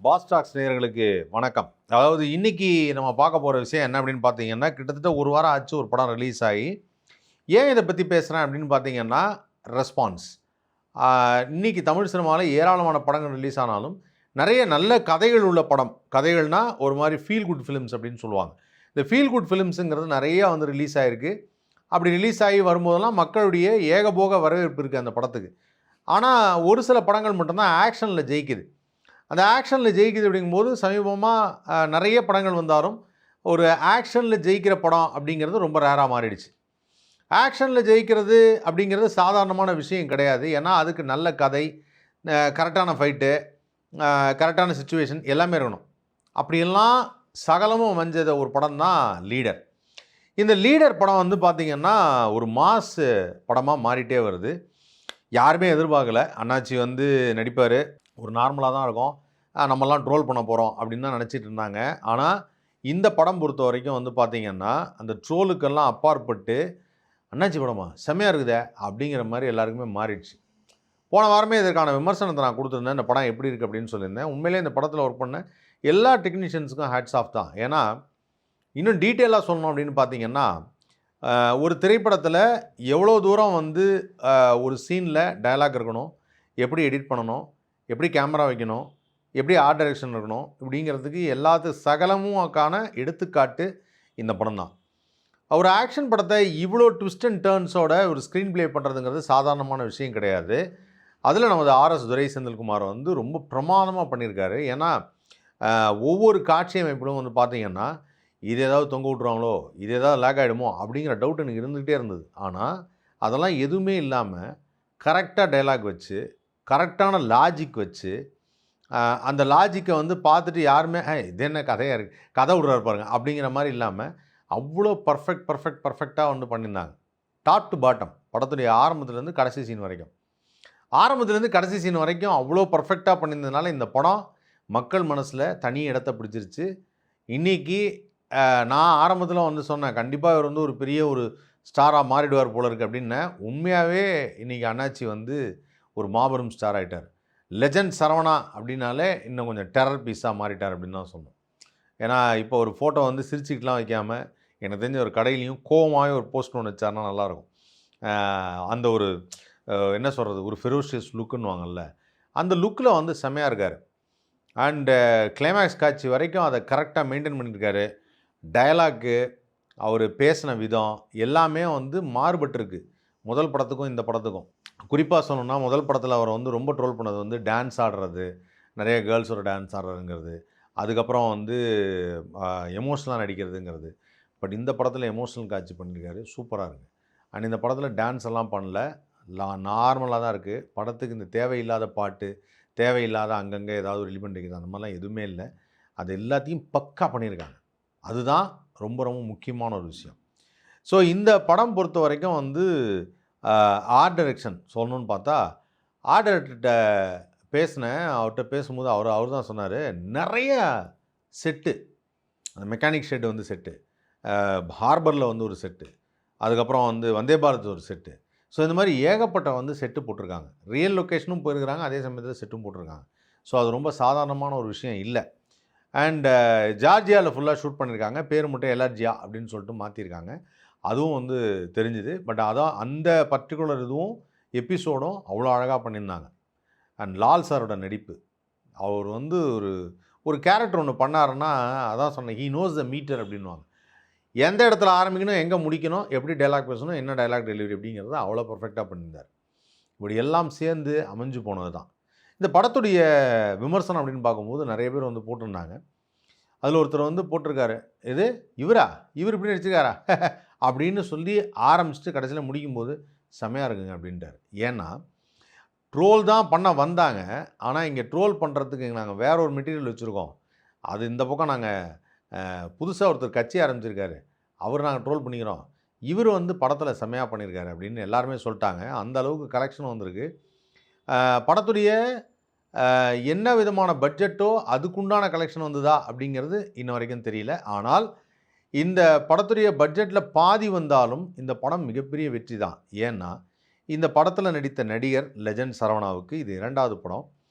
Pass tax நேயர்களுக்கு வணக்கம். அதாவது இன்னைக்கு நம்ம பார்க்க போகிற விஷயம் என்ன அப்படின்னு பார்த்தீங்கன்னா, கிட்டத்தட்ட ஒரு வாரம் ஆச்சு ஒரு படம் ரிலீஸ் ஆகி. ஏன் இதை பற்றி பேசுகிறேன் அப்படின்னு பார்த்தீங்கன்னா, ரெஸ்பான்ஸ். இன்னைக்கு தமிழ் சினிமாவில் ஏராளமான படங்கள் ரிலீஸ் ஆனாலும், நிறைய நல்ல கதைகள் உள்ள படம். கதைகள்னா ஒரு மாதிரி ஃபீல் குட் ஃபிலிம்ஸ் அப்படின்னு சொல்லுவாங்க. இந்த ஃபீல் குட் ஃபிலிம்ஸுங்கிறது நிறையா வந்து ரிலீஸ் ஆகிருக்கு. அப்படி ரிலீஸ் ஆகி வரும்போதெல்லாம் மக்களுடைய ஏகபோக வரவேற்பு இருக்குது அந்த படத்துக்கு. ஆனால் ஒரு சில படங்கள் மட்டும்தான் ஆக்ஷனில் ஜெயிக்குது. அந்த ஆக்ஷனில் ஜெயிக்குது அப்படிங்கும்போது சமீபமாக நிறைய படங்கள் வந்தாலும் ஒரு ஆக்ஷனில் ஜெயிக்கிற படம் அப்படிங்கிறது ரொம்ப ரேராக மாறிடுச்சு. ஆக்ஷனில் ஜெயிக்கிறது அப்படிங்கிறது சாதாரணமான விஷயம் கிடையாது. ஏன்னா அதுக்கு நல்ல கதை, கரெக்டான ஃபைட்டு, கரெக்டான சிச்சுவேஷன் எல்லாமே இருக்கணும். அப்படியெல்லாம் சகலமும் அமைஞ்சத ஒரு படம் தான் லீடர். இந்த லீடர் படம் வந்து பார்த்திங்கன்னா ஒரு மாஸ் படமாக மாறிட்டே வருது. யாருமே எதிர்பார்க்கல அண்ணாச்சி வந்து நடிப்பார், ஒரு நார்மலாக தான் இருக்கும், நம்மலாம் ட்ரோல் பண்ண போகிறோம் அப்படின்னு தான் நினச்சிட்டு இருந்தாங்க. ஆனால் இந்த படம் பொறுத்த வரைக்கும் வந்து பார்த்திங்கன்னா அந்த ட்ரோலுக்கெல்லாம் அப்பாற்பட்டு அண்ணாச்சி படமா செம்மையாக இருக்குதே அப்படிங்கிற மாதிரி எல்லாருக்குமே மாறிடுச்சு. போன வாரமே இதற்கான விமர்சனத்தை நான் கொடுத்துருந்தேன், இந்த படம் எப்படி இருக்குது அப்படின்னு சொல்லியிருந்தேன். உண்மையிலே இந்த படத்தில் ஒர்க் பண்ண எல்லா டெக்னீஷியன்ஸுக்கும் ஹேட்ஸ் ஆஃப் தான். ஏன்னா இன்னும் டீட்டெயிலாக சொல்லணும் அப்படின்னு பார்த்திங்கன்னா, ஒரு திரைப்படத்தில் எவ்வளோ தூரம் வந்து ஒரு சீனில் டயலாக் இருக்கணும், எப்படி எடிட் பண்ணணும், எப்படி கேமரா வைக்கணும், எப்படி ஆர்ட் டைரக்ஷன் இருக்கணும், இப்படிங்கிறதுக்கு சகலமுக்கான எடுத்துக்காட்டு இந்த படம் தான். ஒரு ஆக்ஷன் படத்தை இவ்வளோ ட்விஸ்ட் அண்ட் டேர்ன்ஸோட ஒரு ஸ்க்ரீன் ப்ளே பண்ணுறதுங்கிறது சாதாரணமான விஷயம் கிடையாது. அதில் நமது ஆர்எஸ் துரை செந்தில்குமார் வந்து ரொம்ப பிரமாதமாக பண்ணியிருக்காரு. ஏன்னா ஒவ்வொரு காட்சி அமைப்பிலும் வந்து பார்த்திங்கன்னா, இது ஏதாவது தொங்க விட்ருவாங்களோ, இது ஏதாவது லேக் ஆகிடுமோ அப்படிங்கிற டவுட் எனக்கு இருந்துகிட்டே இருந்தது. ஆனால் அதெல்லாம் எதுவுமே இல்லாமல் கரெக்டாக டைலாக் வச்சு, கரெக்டான லாஜிக் வச்சு, அந்த லாஜிக்கை வந்து பார்த்துட்டு யாருமே இது என்ன கதையாக இருக்குது, கதை விட்றாரு பாருங்க அப்படிங்கிற மாதிரி இல்லாமல் அவ்வளோ பர்ஃபெக்டாக வந்து பண்ணியிருந்தாங்க. டாப் டு பாட்டம் படத்துடைய ஆரம்பத்துலேருந்து கடைசி சீன் வரைக்கும் அவ்வளோ பர்ஃபெக்டாக பண்ணியிருந்ததுனால இந்த படம் மக்கள் மனசில் தனி இடத்தை பிடிச்சிருச்சு. இன்றைக்கி நான் ஆரம்பத்தில் வந்து சொன்னேன், கண்டிப்பாக இவர் வந்து ஒரு பெரிய ஒரு ஸ்டாராக மாறிடுவார் போல இருக்குது அப்படின்னேன். உண்மையாகவே இன்றைக்கி அண்ணாச்சி வந்து ஒரு மாபெரும் ஸ்டார் ஆகிட்டார். லெஜண்ட் சரவணா அப்படின்னாலே இன்னும் கொஞ்சம் டெரர் பீஸாக மாறிட்டார் அப்படின்னு தான் சொன்னோம். ஏன்னா இப்போ ஒரு ஃபோட்டோ வந்து சிரிச்சுக்கிட்டுலாம் வைக்காமல், எனக்கு தெரிஞ்ச ஒரு கடையிலையும் கோவமாகவே ஒரு போஸ்ட் ஒன்று வச்சார்னா நல்லாயிருக்கும். அந்த ஒரு என்ன சொல்கிறது, ஒரு ஃபெரோஷியஸ் லுக்குன்னு வாங்கல்ல, அந்த லுக்கில் வந்து செம்மையாக இருக்கார். அண்டு கிளைமேக்ஸ் காட்சி வரைக்கும் அதை கரெக்டாக மெயின்டைன் பண்ணியிருக்காரு. டயலாக்கு, அவர் பேசின விதம் எல்லாமே வந்து மாறுபட்டிருக்கு முதல் படத்துக்கும் இந்த படத்துக்கும். குறிப்பாக சொல்லணும்னா முதல் படத்தில் அவரை வந்து ரொம்ப ட்ரோல் பண்ணது வந்து டான்ஸ் ஆடுறது, நிறைய கேர்ள்ஸோட டான்ஸ் ஆடுறதுங்கிறது, அதுக்கப்புறம் வந்து எமோஷ்னலாக நடிக்கிறதுங்கிறது. பட் இந்த படத்தில் எமோஷ்னல் காட்சி பண்ணியிருக்காரு, சூப்பராக இருக்குது. அண்ட் இந்த படத்தில் டான்ஸ் எல்லாம் பண்ணல, நார்மலாக தான் இருக்குது. படத்துக்கு இந்த தேவையில்லாத பாட்டு, தேவையில்லாத அங்கங்கே ஏதாவது ஒரு எலிமெண்ட் இருக்குது, அந்த மாதிரிலாம் எதுவுமே இல்லை. அது எல்லாத்தையும் பக்கா பண்ணியிருக்காங்க. அதுதான் ரொம்ப ரொம்ப முக்கியமான ஒரு விஷயம். ஸோ இந்த படம் பொறுத்த வரைக்கும் வந்து ஆர்ட் டைரக்ஷன் சொல்லணுன்னு பார்த்தா, ஆர்ட் டைரக்டர்கிட்ட பேசினேன். அவர்கிட்ட பேசும்போது அவர் தான் சொன்னார், நிறைய செட்டு, அந்த மெக்கானிக் ஷெட் வந்து செட்டு, ஹார்பரில் வந்து ஒரு செட்டு, அதுக்கப்புறம் வந்து வந்தே பாரத் ஒரு செட்டு. ஸோ இந்த மாதிரி ஏகப்பட்ட வந்து செட்டு போட்டிருக்காங்க. ரியல் லொக்கேஷனும் போயிருக்கிறாங்க, அதே சமயத்தில் செட்டும் போட்டிருக்காங்க. ஸோ அது ரொம்ப சாதாரணமான ஒரு விஷயம் இல்லை. அண்ட் ஜார்ஜியாவில் ஃபுல்லாக ஷூட் பண்ணியிருக்காங்க. பேர் மட்டும் எலர்ஜியா அப்படின்னு சொல்லிட்டு மாற்றிருக்காங்க. அதுவும் வந்து தெரிஞ்சுது. பட் அதான் அந்த பர்டிகுலர் இதுவும் எபிசோடும் அவ்வளோ அழகாக பண்ணியிருந்தாங்க. அண்ட் லால் சாரோட நடிப்பு, அவர் வந்து ஒரு கேரக்டர் ஒன்று பண்ணாருன்னா, அதான் சொன்னேன், ஹீ நோஸ் த மீட்டர் அப்படின்வாங்க. எந்த இடத்துல ஆரம்பிக்கணும், எங்கே முடிக்கணும், எப்படி டைலாக் பேசணும், என்ன டைலாக் டெலிவரி அப்படிங்கிறத அவ்வளோ பர்ஃபெக்டாக பண்ணியிருந்தார். இப்படி எல்லாம் சேர்ந்து அமைஞ்சு போனது தான் இந்த படத்துடைய விமர்சனம் அப்படின்னு பார்க்கும்போது நிறைய பேர் வந்து போட்டிருந்தாங்க. அதில் ஒருத்தர் வந்து போட்டிருக்காரு, இவர் இப்படி நடிச்சிருக்காரா அப்படின்னு சொல்லி ஆரம்பிச்சுட்டு கடைசியில் முடிக்கும்போது செமையாக இருக்குங்க அப்படின்ட்டார். ஏன்னா ட்ரோல் தான் பண்ண வந்தாங்க, ஆனால் இங்கே ட்ரோல் பண்ணுறதுக்கு நாங்கள் வேற ஒரு மெட்டீரியல் வச்சுருக்கோம். அது இந்த பக்கம் நாங்கள் புதுசாக ஒருத்தர் கட்சி ஆரம்பிச்சிருக்காரு, அவர் நாங்கள் ட்ரோல் பண்ணிக்கிறோம், இவர் வந்து படத்தில் செம்மையாக பண்ணியிருக்காரு அப்படின்னு எல்லாருமே சொல்லிட்டாங்க. அந்த அளவுக்கு கலெக்ஷன் வந்திருக்கு. படத்துடைய என்ன விதமான பட்ஜெட்டோ அதுக்குண்டான கலெக்ஷன் வந்ததா அப்படிங்கிறது இன்ன வரைக்கும் தெரியல. ஆனால் இந்த படத்துடைய பட்ஜெட்டில் பாதி வந்தாலும் இந்த படம் மிகப்பெரிய வெற்றி தான். ஏன்னா இந்த படத்தில் நடித்த நடிகர் லெஜண்ட் சரவணாவுக்கு இது 2வது படம்,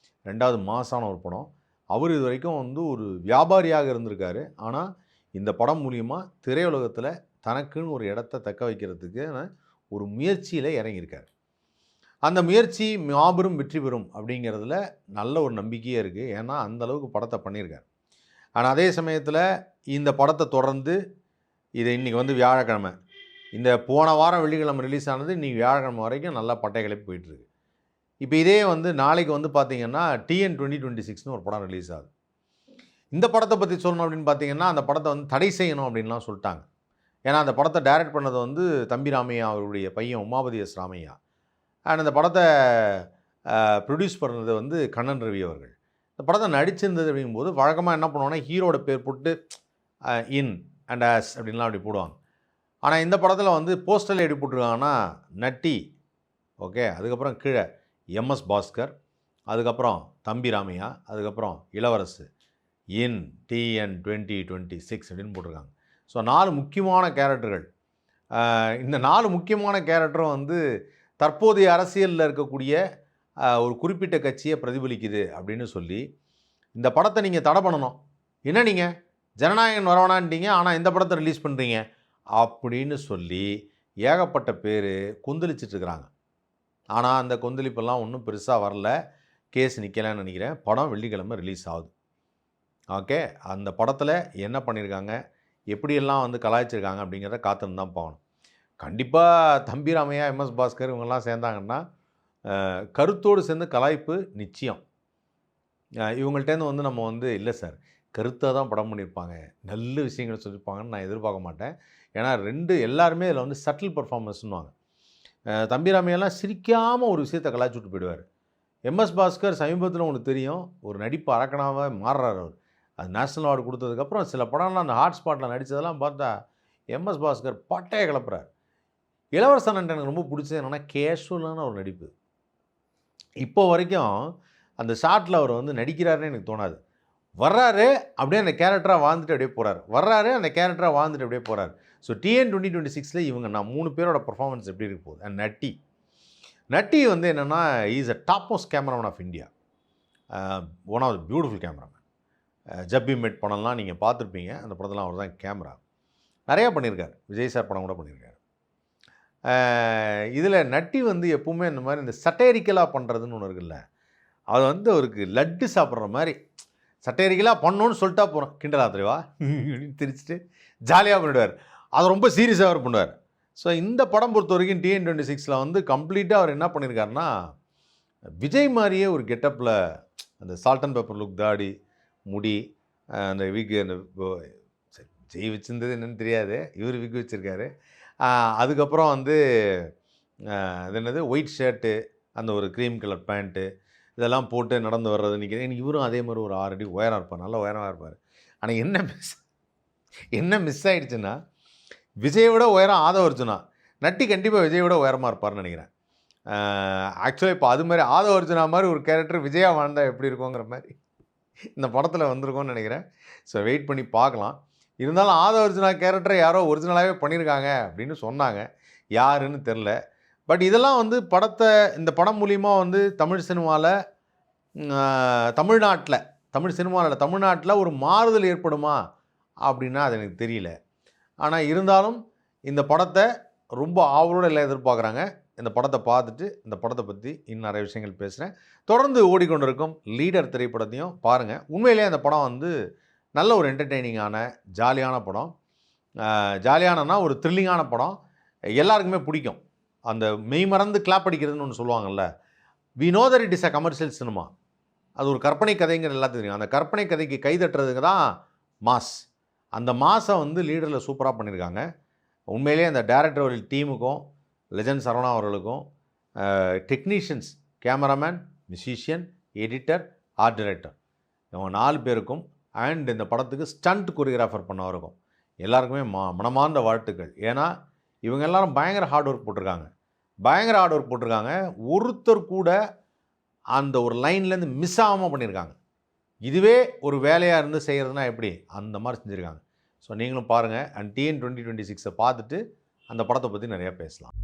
2வது மாசான ஒரு படம். அவர் இது வரைக்கும் வந்து ஒரு வியாபாரியாக இருந்திருக்காரு. ஆனால் இந்த படம் மூலிமா திரையுலகத்தில் தனக்குன்னு ஒரு இடத்த தக்க வைக்கிறதுக்கான ஒரு முயற்சியில் இறங்கியிருக்கார். அந்த முயற்சி மாபெரும் வெற்றி பெறும் அப்படிங்கிறதுல நல்ல ஒரு நம்பிக்கையே இருக்குது. ஏன்னா அந்த அளவுக்கு படத்தை பண்ணியிருக்கார். ஆனால் அதே சமயத்தில் இந்த படத்தை தொடர்ந்து இது இன்றைக்கி வந்து வியாழக்கிழமை, இந்த போன வாரம் வெள்ளிக்கிழமை ரிலீஸ் ஆனது இன்றைக்கி வியாழக்கிழமை வரைக்கும் நல்லா பட்டை கிளப்பி போயிட்டுருக்கு. இப்போ இதே வந்து நாளைக்கு வந்து பார்த்திங்கன்னா TN 2026ன்னு ஒரு படம் ரிலீஸ் ஆகுது. இந்த படத்தை பற்றி சொல்லணும் அப்படின்னு பார்த்தீங்கன்னா, அந்த படத்தை வந்து தடை செய்யணும் அப்படின்லாம் சொல்லிட்டாங்க. ஏன்னா அந்த படத்தை டைரக்ட் பண்ணது வந்து தம்பி ராமையா அவருடைய பையன் உமாபதி எஸ் ராமையா. அண்ட் அந்த படத்தை ப்ரொடியூஸ் பண்ணது வந்து கண்ணன் ரவி அவர்கள். இந்த படத்தை நடிச்சிருந்தது அப்படிங்கும்போது வழக்கமாக என்ன பண்ணுவாங்கன்னா ஹீரோட பேர் போட்டு இன் அண்ட் ஆஸ் அப்படின்லாம் அப்படி போடுவாங்க. ஆனால் இந்த படத்தில் வந்து போஸ்டரில் எப்படி போட்டிருக்காங்கன்னா நட்டி, ஓகே, அதுக்கப்புறம் கீழே MS பாஸ்கர், அதுக்கப்புறம் தம்பி ராமையா, அதுக்கப்புறம் இளவரசு, இன் TN 2026 அப்படின்னு போட்டிருக்காங்க. ஸோ 4 முக்கியமான கேரக்டர்கள். இந்த 4 முக்கியமான கேரக்டரும் வந்து தற்போதைய அரசியலில் இருக்கக்கூடிய ஒரு குறிப்பிட்ட கட்சியை பிரதிபலிக்குது அப்படின்னு சொல்லி இந்த படத்தை நீங்கள் தடை பண்ணணும். என்ன நீங்கள் ஜனநாயகன் வரவேணான்ட்டீங்க, ஆனால் இந்த படத்தை ரிலீஸ் பண்ணுறீங்க அப்படின்னு சொல்லி ஏகப்பட்ட பேர் கொந்தளிச்சிட்ருக்கிறாங்க. ஆனால் அந்த கொந்தளிப்பெல்லாம் ஒன்றும் பெருசாக வரல, கேஸ் நிற்கலைன்னு நினைக்கிறேன். படம் வெள்ளிக்கிழமை ரிலீஸ் ஆகுது. ஓகே, அந்த படத்தில் என்ன பண்ணியிருக்காங்க, எப்படியெல்லாம் வந்து கலாய்ச்சிருக்காங்க அப்படிங்கிறத காத்துன்னு தான் போகணும். கண்டிப்பாக தம்பி ராமையா, MS பாஸ்கர் இவங்கெல்லாம் சேர்ந்தாங்கன்னா கருத்தோடு சேர்ந்து கலாய்ப்பு நிச்சயம். இவங்கள்ட்டேருந்து வந்து நம்ம வந்து இல்லை சார் கருத்தாக தான் படம் பண்ணியிருப்பாங்க, நல்ல விஷயங்கள் சொல்லியிருப்பாங்கன்னு நான் எதிர்பார்க்க மாட்டேன். ஏன்னா எல்லாருமே இதில் வந்து சட்டில் பர்ஃபார்மன்ஸ்னுவாங்க. தம்பி ராமையெல்லாம் சிரிக்காமல் ஒரு விஷயத்தை கலாய்ச்சி விட்டு போயிடுவார். MS பாஸ்கர் சமீபத்தில் உங்களுக்கு தெரியும் ஒரு நடிப்பு அரக்கனாக மாறுறார் அவர். அது நேஷ்னல் அவார்டு கொடுத்ததுக்கப்புறம் சில படம்லாம் அந்த ஹாட்ஸ்பாட்டில் நடித்ததெல்லாம் பார்த்தா MS பாஸ்கர் பட்டையை கிளப்புறார். இளவரசன் எனக்கு ரொம்ப பிடிச்சது என்னென்னா கேஷுவலான ஒரு நடிப்பு. இப்போ வரைக்கும் அந்த ஷாட்டில் அவர் வந்து நடிக்கிறாருன்னு எனக்கு தோணாது. வர்றாரு அப்படியே அந்த கேரக்டராக வாழ்ந்துட்டு அப்படியே போகிறார், வர்றாரு அந்த கேரக்டராக வாழ்ந்துட்டு அப்படியே போகிறார். ஸோ TN 2026 இவங்க நான் 3 பேரோட பர்ஃபார்மன்ஸ் எப்படி இருக்க போகுது. அண்ட் நட்டி வந்து என்னென்னா is a top most cameraman of India, one of the beautiful cameraman. Jab We Met படம்லாம் நீங்கள் பார்த்துருப்பீங்க, அந்த படத்தெல்லாம் அவர் தான் கேமரா நிறையா பண்ணியிருக்கார். விஜய் சார் படம் கூட பண்ணியிருக்காரு. இதில் நட்டி வந்து எப்பவுமே இந்த மாதிரி இந்த சட்டேரிக்கலாக பண்ணுறதுன்னு ஒன்று இருக்குல்ல, அது வந்து அவருக்கு லட்டு சாப்பிட்ற மாதிரி சட்டேரிக்கலாக பண்ணணுன்னு சொல்லிட்டா போகிறோம், கிண்டலா தெரியவா அப்படின்னு திரிச்சிட்டு ஜாலியாக பண்ணிவிடுவார். அதை ரொம்ப சீரியஸாக அவர் பண்ணுவார். ஸோ இந்த படம் பொறுத்த வரைக்கும் TN 26 வந்து கம்ப்ளீட்டாக அவர் என்ன பண்ணியிருக்காருன்னா விஜய் மாதிரியே ஒரு கெட்டப்பில் அந்த சால்ட் அண்ட் பெப்பர் லுக், தாடி, முடி, அந்த விக், அந்த விஜய் வச்சுருந்தது என்னென்னு தெரியாது, இவர் விக் வச்சுருக்காரு. அதுக்கப்புறம் வந்து அது என்னது ஒயிட் ஷர்ட்டு, அந்த ஒரு க்ரீம் கலர் பேண்ட்டு, இதெல்லாம் போட்டு நடந்து வர்றது நிற்கிறேன். இவரும் அதே மாதிரி ஒரு 6 அடி உயரம் இருப்பார், நல்ல உயரமாக இருப்பார். ஆனால் என்ன மிஸ் ஆகிடுச்சுன்னா விஜயை விட உயரம் ஆதவ அர்ஜுனா. நட்டி கண்டிப்பாக விஜயை விட உயரமாக இருப்பார்னு நினைக்கிறேன். ஆக்சுவலாக இப்போ அது மாதிரி ஆதவ அர்ஜுனா மாதிரி ஒரு கேரக்டர் விஜயா வாழ்ந்தால் எப்படி இருக்குங்கிற மாதிரி இந்த படத்தில் வந்திருக்கோன்னு நினைக்கிறேன். ஸோ வெயிட் பண்ணி பார்க்கலாம். இருந்தாலும் ஆதவ அர்ஜுனா கேரக்டரை யாரோ ஒரிஜினலாகவே பண்ணியிருக்காங்க அப்படின்னு சொன்னாங்க, யாருன்னு தெரில. பட் இதெல்லாம் வந்து இந்த படம் மூலிமா வந்து தமிழ் சினிமாவில் தமிழ்நாட்டில் ஒரு மாறுதல் ஏற்படுமா அப்படின்னா அது எனக்கு தெரியல. ஆனால் இருந்தாலும் இந்த படத்தை ரொம்ப ஆவலோடு எல்லாம் எதிர்பார்க்குறாங்க. இந்த படத்தை பார்த்துட்டு இந்த படத்தை பற்றி இன்னும் நிறைய விஷயங்கள் பேசுகிறேன். தொடர்ந்து ஓடிக்கொண்டிருக்கும் லீடர் திரைப்படத்தையும் பாருங்கள். உண்மையிலே அந்த படம் வந்து நல்ல ஒரு என்டர்டெய்னிங்கான ஜாலியான படம். ஜாலியானனா ஒரு த்ரில்லிங்கான படம், எல்லாருக்குமே பிடிக்கும். அந்த மெய் மறந்து கிளாப் அடிக்கிறதுன்னு ஒன்று சொல்லுவாங்கள்ல, we know that it is a commercial cinema. அது ஒரு கற்பனை கதைங்கிற எல்லாத்துக்கும் தெரியும். அந்த கற்பனை கதைக்கு கைதட்டுறதுக்கு தான் மாஸ். அந்த மாஸை வந்து லீடரில் சூப்பராக பண்ணியிருக்காங்க. உண்மையிலே அந்த டைரக்டர் டீமுக்கும், லெஜண்ட் சரவணா அவர்களுக்கும், technicians, cameraman, musician, editor, art director, இவங்க 4 பேருக்கும், அண்ட் இந்த படத்துக்கு ஸ்டண்ட் கொரியோகிராஃபர் பண்ணவருக்கும் எல்லாருக்குமே மனமார்ந்த வாழ்த்துக்கள். ஏன்னா இவங்க எல்லாரும் பயங்கர ஹார்ட் ஒர்க் போட்டிருக்காங்க. ஒருத்தர் கூட அந்த ஒரு லைன்லேருந்து மிஸ் ஆகாமல் பண்ணியிருக்காங்க. இதுவே ஒரு வேலையாக இருந்து செய்கிறதுனா எப்படி, அந்த மாதிரி செஞ்சுருக்காங்க. ஸோ நீங்களும் பாருங்கள். அண்ட் TN 2026 பார்த்துட்டு அந்த படத்தை பற்றி நிறையா பேசலாம்.